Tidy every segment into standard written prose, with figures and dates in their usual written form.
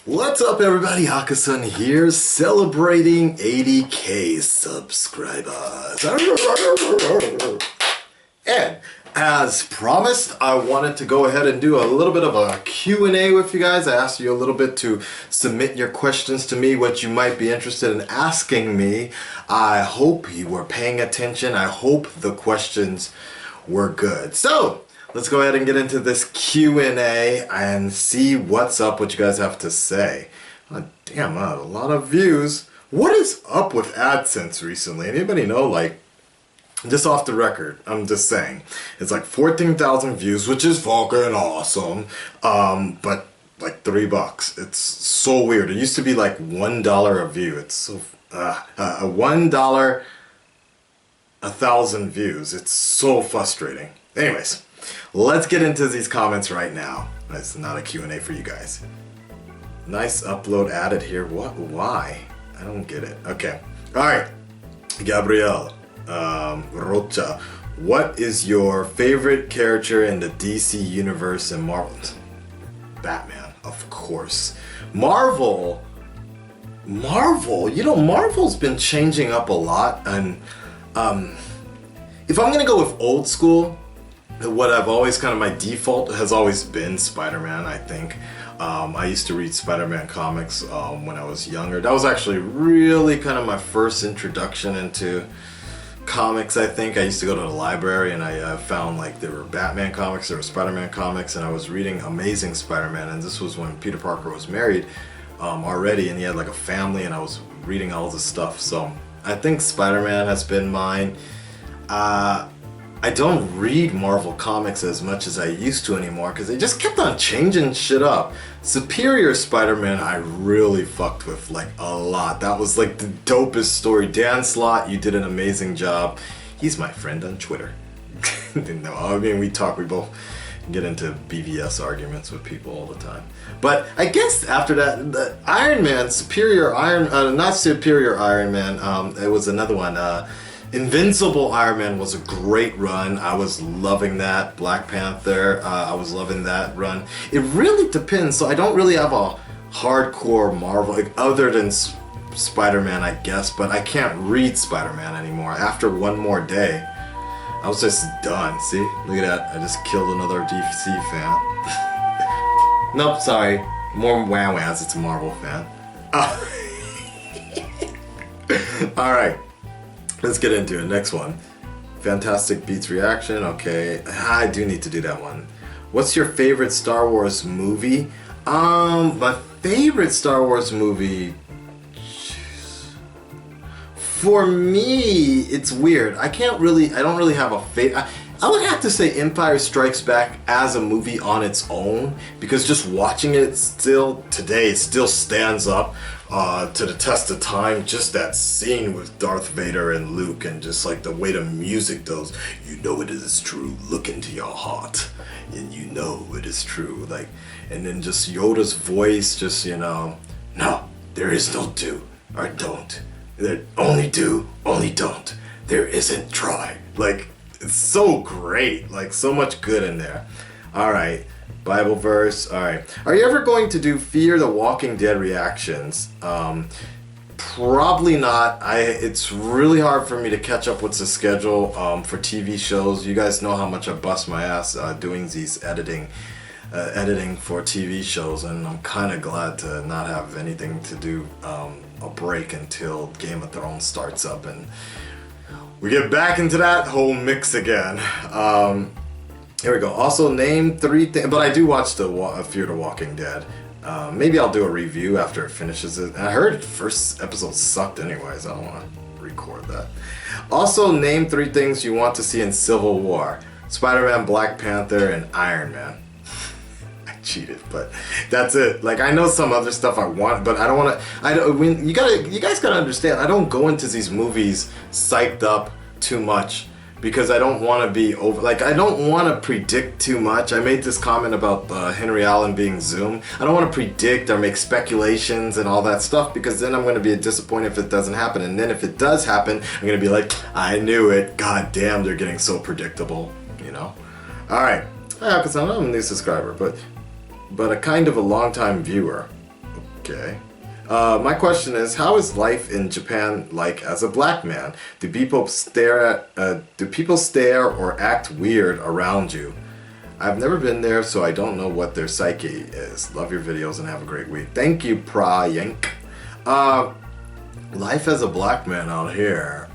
What's up everybody, Akasan here, celebrating 80k subscribers. And as promised, I wanted to go ahead and do a little bit of a Q&A with you guys. I asked you a little bit to submit your questions to me, what you might be interested in asking me. I hope you were paying attention. I hope the questions were good. So, let's go ahead and get into this Q&A and see what's up, what you guys have to say. Oh, damn, a lot of views. What is up with AdSense recently? Anybody know? Like, just off the record, I'm just saying. It's like 14,000 views, which is fucking awesome. But like $3. It's so weird. It used to be like $1 a view. It's so, $1, 1,000 views. It's so frustrating. Anyways. Let's get into these comments right now. It's not a Q&A for you guys. Nice upload added here. What? Why? I don't get it. Okay. Alright. Gabrielle. Rocha. What is your favorite character in the DC universe and Marvel? Batman, of course. Marvel. You know, Marvel's been changing up a lot. And if I'm going to go with old school, what I've always kind of my default has always been Spider-Man, I think. I used to read Spider-Man comics when I was younger. That was actually really kind of my first introduction into comics, I think. I used to go to the library and I found like there were Batman comics, there were Spider-Man comics, and I was reading Amazing Spider-Man, and this was when Peter Parker was married already and he had like a family, and I was reading all this stuff. So I think Spider-Man has been mine. I don't read Marvel comics as much as I used to anymore because they just kept on changing shit up. Superior Spider-Man I really fucked with like a lot. That was like the dopest story. Dan Slott, you did an amazing job. He's my friend on Twitter. No, I mean we both get into BVS arguments with people all the time. But I guess after that, the Iron Man, not Superior Iron Man, it was another one. Invincible Iron Man was a great run. I was loving that. Black Panther, I was loving that run. It really depends. So I don't really have a hardcore Marvel, like, other than Spider-Man, I guess. But I can't read Spider-Man anymore. After one more day, I was just done. See? Look at that. I just killed another DC fan. Nope, sorry. More wow-wows. It's a Marvel fan. Alright. Let's get into it. Next one. Fantastic Beats reaction. Okay. I do need to do that one. What's your favorite Star Wars movie? My favorite Star Wars movie... Jeez. For me, it's weird. I don't really have a favorite. I would have to say Empire Strikes Back as a movie on its own, because just watching it today still stands up to the test of time. Just that scene with Darth Vader and Luke, and just like the way the music does, you know it is true, look into your heart and you know it is true, like, and then just Yoda's voice, just, you know, no, there is no do or don't, there only do, only don't, there isn't try. Like, it's so great, like so much good in there. Alright, Bible verse. Alright, are you ever going to do Fear the Walking Dead reactions? Probably not. It's really hard for me to catch up with the schedule for TV shows. You guys know how much I bust my ass doing these editing for TV shows, and I'm kind of glad to not have anything to do, a break until Game of Thrones starts up and we get back into that whole mix again. Here we go. Also, name 3 things. But I do watch the Fear the Walking Dead. Maybe I'll do a review after it finishes it. I heard the first episode sucked anyways. I don't want to record that. Also, name 3 things you want to see in Civil War. Spider-Man, Black Panther, and Iron Man. I cheated, but that's it. Like, I know some other stuff I want, but I don't want to. You guys gotta understand. I don't go into these movies psyched up too much because I don't want to be over. Like, I don't want to predict too much. I made this comment about Henry Allen being Zoom. I don't want to predict or make speculations and all that stuff, because then I'm going to be disappointed if it doesn't happen. And then if it does happen, I'm going to be like, I knew it. God damn, they're getting so predictable. You know. All right. Hi, Akasan. I'm a new subscriber, but a kind of a long-time viewer. Okay. My question is, how is life in Japan like as a black man? Do people stare or act weird around you? I've never been there, so I don't know what their psyche is. Love your videos and have a great week. Thank you, Prayank. Life as a black man out here.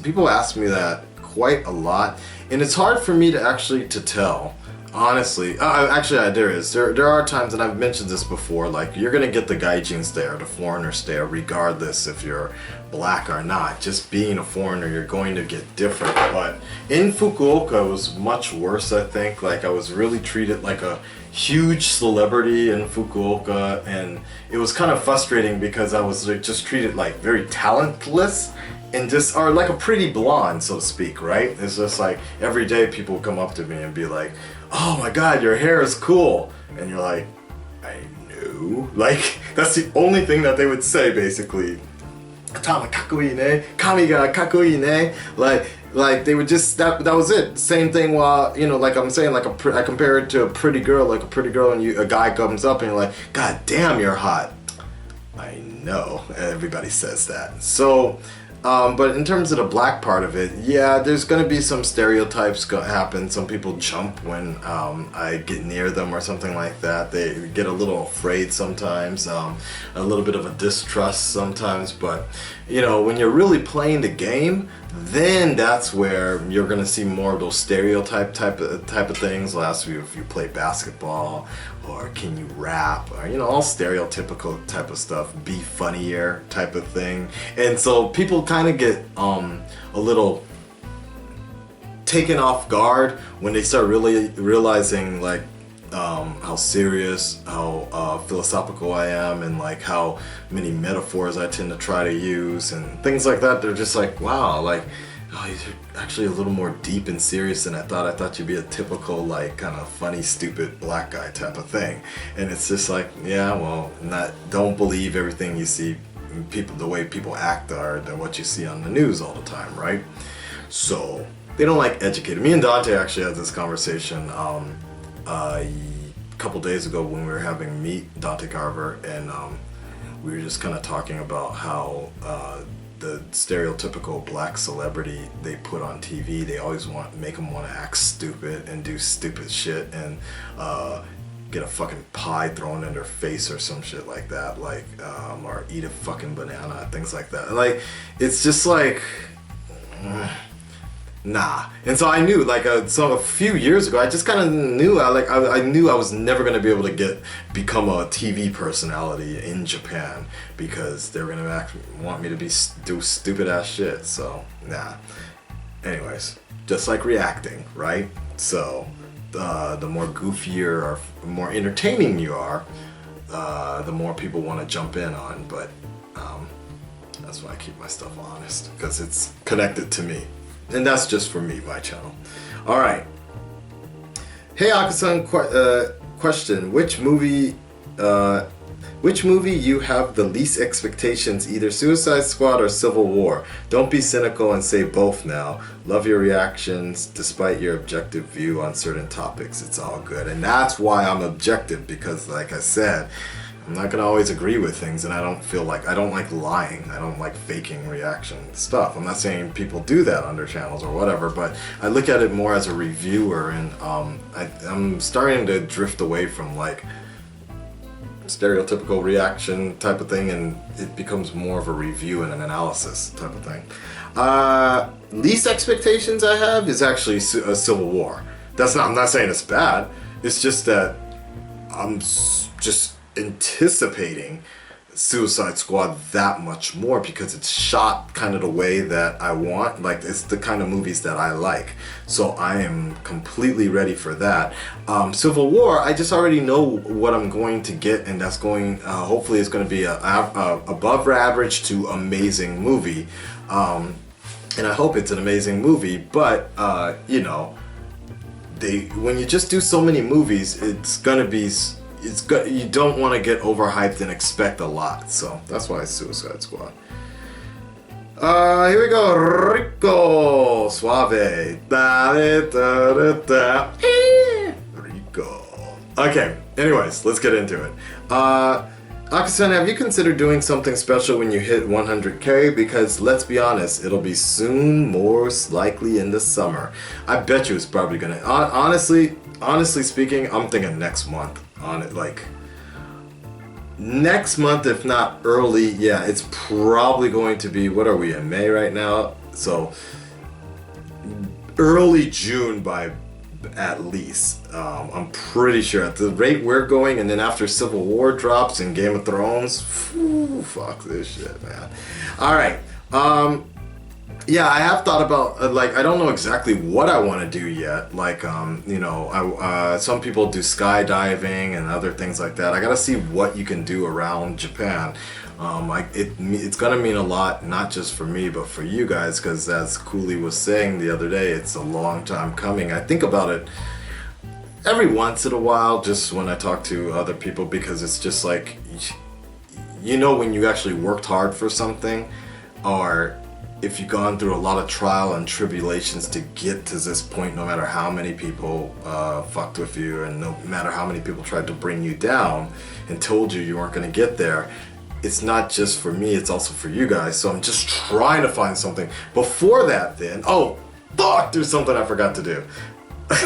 People ask me that quite a lot, and it's hard for me to actually tell. Honestly, there are times, and I've mentioned this before, like you're gonna get the gaijin stare, the foreigner stare, regardless if you're black or not. Just being a foreigner, you're going to get different. But in Fukuoka, it was much worse, I think. Like I was really treated like a huge celebrity in Fukuoka, and it was kind of frustrating because I was like, just treated like very talentless. And just are like a pretty blonde, so to speak, right? It's just like every day people come up to me and be like, "Oh my God, your hair is cool," and you're like, "I know." Like that's the only thing that they would say, basically. "Atama kakoi ne, kami ga kakoi ne." Like they would just that was it. Same thing. While like I'm saying, like I compare it to a pretty girl, like a pretty girl, and a guy comes up and you're like, "God damn, you're hot." I know everybody says that. So. But in terms of the black part of it, yeah, there's gonna be some stereotypes happen. Some people jump when I get near them or something like that. They get a little afraid sometimes, a little bit of a distrust sometimes. But when you're really playing the game, then that's where you're gonna see more of those stereotype type of things. Last week, if you play basketball, or can you rap, or all stereotypical type of stuff, be funnier type of thing. And so people kind of get a little taken off guard when they start really realizing like how serious, how philosophical I am, and like how many metaphors I tend to try to use and things like that. They're just like, wow, like, oh, you're actually a little more deep and serious than I thought. I thought you'd be a typical, like, kind of funny, stupid black guy type of thing. And it's just like, yeah, well, don't believe everything you see people, the way people act are than what you see on the news all the time, right? So they don't like educated. Me and Dante actually had this conversation a couple days ago when we were having Meet Dante Carver, and we were just kind of talking about how the stereotypical black celebrity they put on TV, they always make them want to act stupid and do stupid shit and get a fucking pie thrown in their face or some shit like that, like or eat a fucking banana, things like that. Like it's just like nah. And so I knew, like, so a few years ago, I just kind of knew, I knew I was never going to be able to become a TV personality in Japan because they were going to want me to do stupid ass shit. So, nah. Anyways, just like reacting, right? So, the more goofier or more entertaining you are, the more people want to jump in on. But that's why I keep my stuff honest, because it's connected to me. And that's just for me, my channel. All right. Hey, Akasan, question: Which movie you have the least expectations? Either Suicide Squad or Civil War. Don't be cynical and say both now. Love your reactions, despite your objective view on certain topics. It's all good, and that's why I'm objective, because, like I said, I'm not gonna always agree with things, and I don't like lying. I don't like faking reaction stuff. I'm not saying people do that on their channels or whatever, but I look at it more as a reviewer, and I'm starting to drift away from like stereotypical reaction type of thing, and it becomes more of a review and an analysis type of thing. Least expectations I have is actually a Civil War. I'm not saying it's bad. It's just that I'm just anticipating Suicide Squad that much more because it's shot kind of the way that I want. Like, it's the kind of movies that I like, so I am completely ready for that. Civil War, I just already know what I'm going to get, and that's going hopefully it's going to be a above average to amazing movie, and I hope it's an amazing movie. But when you just do so many movies, it's gonna be you don't want to get overhyped and expect a lot. So that's why it's Suicide Squad. Here we go. Rico Suave. Rico. Okay, anyways, let's get into it. Akasan, have you considered doing something special when you hit 100K? Because let's be honest, it'll be soon, most likely in the summer. I bet you it's probably gonna. Honestly speaking, I'm thinking next month on it. Like next month, if not early. Yeah, it's probably going to be. What are we in May right now? So early June by at least. I'm pretty sure at the rate we're going, and then after Civil War drops and Game of Thrones, whew, fuck this shit, man. All right. Yeah, I have thought about like I don't know exactly what I want to do yet. Like you know, some people do skydiving and other things like that. I gotta see what you can do around Japan. It's gonna mean a lot, not just for me, but for you guys, because as Cooley was saying the other day, it's a long time coming. I think about it every once in a while, just when I talk to other people, because it's just like, you know, when you actually worked hard for something, or if you've gone through a lot of trial and tribulations to get to this point, no matter how many people fucked with you, and no matter how many people tried to bring you down and told you weren't gonna get there, it's not just for me, it's also for you guys. So I'm just trying to find something. Before that then, oh, fuck, there's something I forgot to do.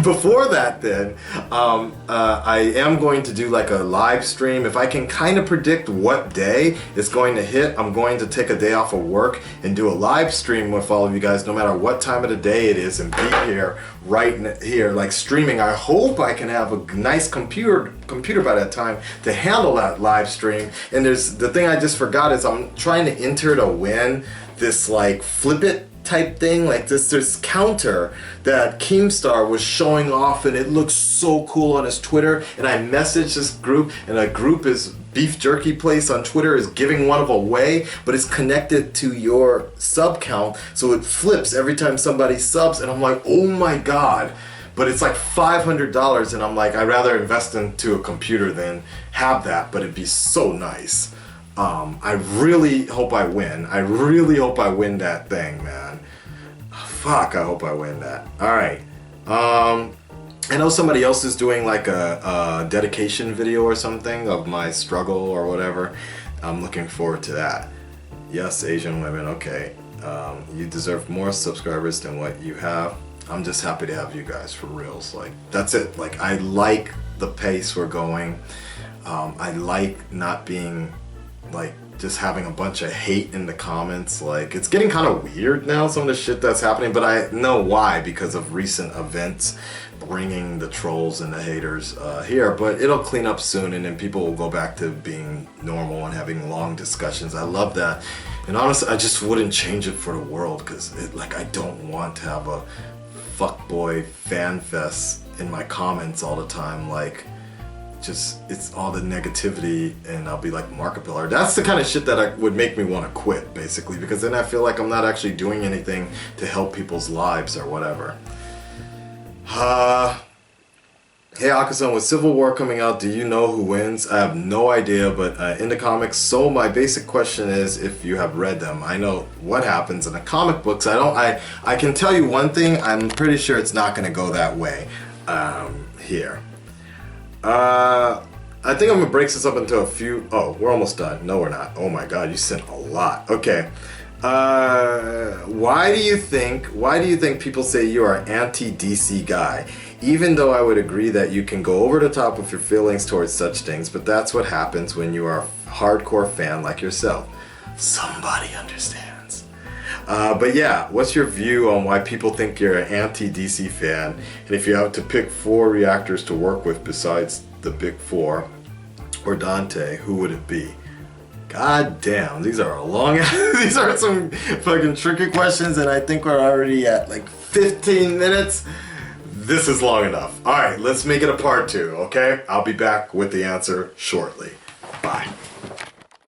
Before that then, I am going to do like a live stream. If I can kind of predict what day it's going to hit, I'm going to take a day off of work and do a live stream with all of you guys, no matter what time of the day it is, and be here, right here, like streaming. I hope I can have a nice computer by that time to handle that live stream. And there's the thing I just forgot is I'm trying to enter to win this like flip it type thing, like this counter that Keemstar was showing off, and it looks so cool on his Twitter. And I messaged this group, and a group is Beef Jerky Place on Twitter is giving one of away, but it's connected to your sub count, so it flips every time somebody subs. And I'm like, oh my god. But it's like $500, and I'm like, I'd rather invest into a computer than have that, but it'd be so nice. I really hope I win. I really hope I win that thing, man. Fuck, I hope I win that. Alright. I know somebody else is doing like a dedication video or something of my struggle or whatever. I'm looking forward to that. Yes, Asian women, okay. You deserve more subscribers than what you have. I'm just happy to have you guys, for reals. Like, that's it. Like, I like the pace we're going. I like not being like just having a bunch of hate in the comments. Like, it's getting kind of weird now, some of the shit that's happening, but I know why, because of recent events bringing the trolls and the haters here. But it'll clean up soon, and then people will go back to being normal and having long discussions. I love that, and honestly, I just wouldn't change it for the world, because like, I don't want to have a fuckboy fan fest in my comments all the time. Like, just, it's all the negativity, and I'll be like Markiplier. That's the kind of shit that would make me want to quit, basically, because then I feel like I'm not actually doing anything to help people's lives or whatever. Hey Akasan, with Civil War coming out, do you know who wins? I have no idea, but in the comics, so my basic question is if you have read them. I know what happens in the comic books. I can tell you one thing, I'm pretty sure it's not going to go that way here. I think I'm gonna break this up into a few. Oh, we're almost done. No, we're not. Oh my god, you sent a lot. Okay. Why do you think people say you are anti-DC guy? Even though I would agree that you can go over the top with your feelings towards such things, but that's what happens when you are a hardcore fan like yourself. Somebody understands. But yeah, what's your view on why people think you're an anti-DC fan? And if you have to pick 4 reactors to work with besides the big 4 or Dante, who would it be? God damn, these are long these are some fucking tricky questions, and I think we're already at like 15 minutes. This is long enough. Alright, let's make it a part 2, okay? I'll be back with the answer shortly. Bye.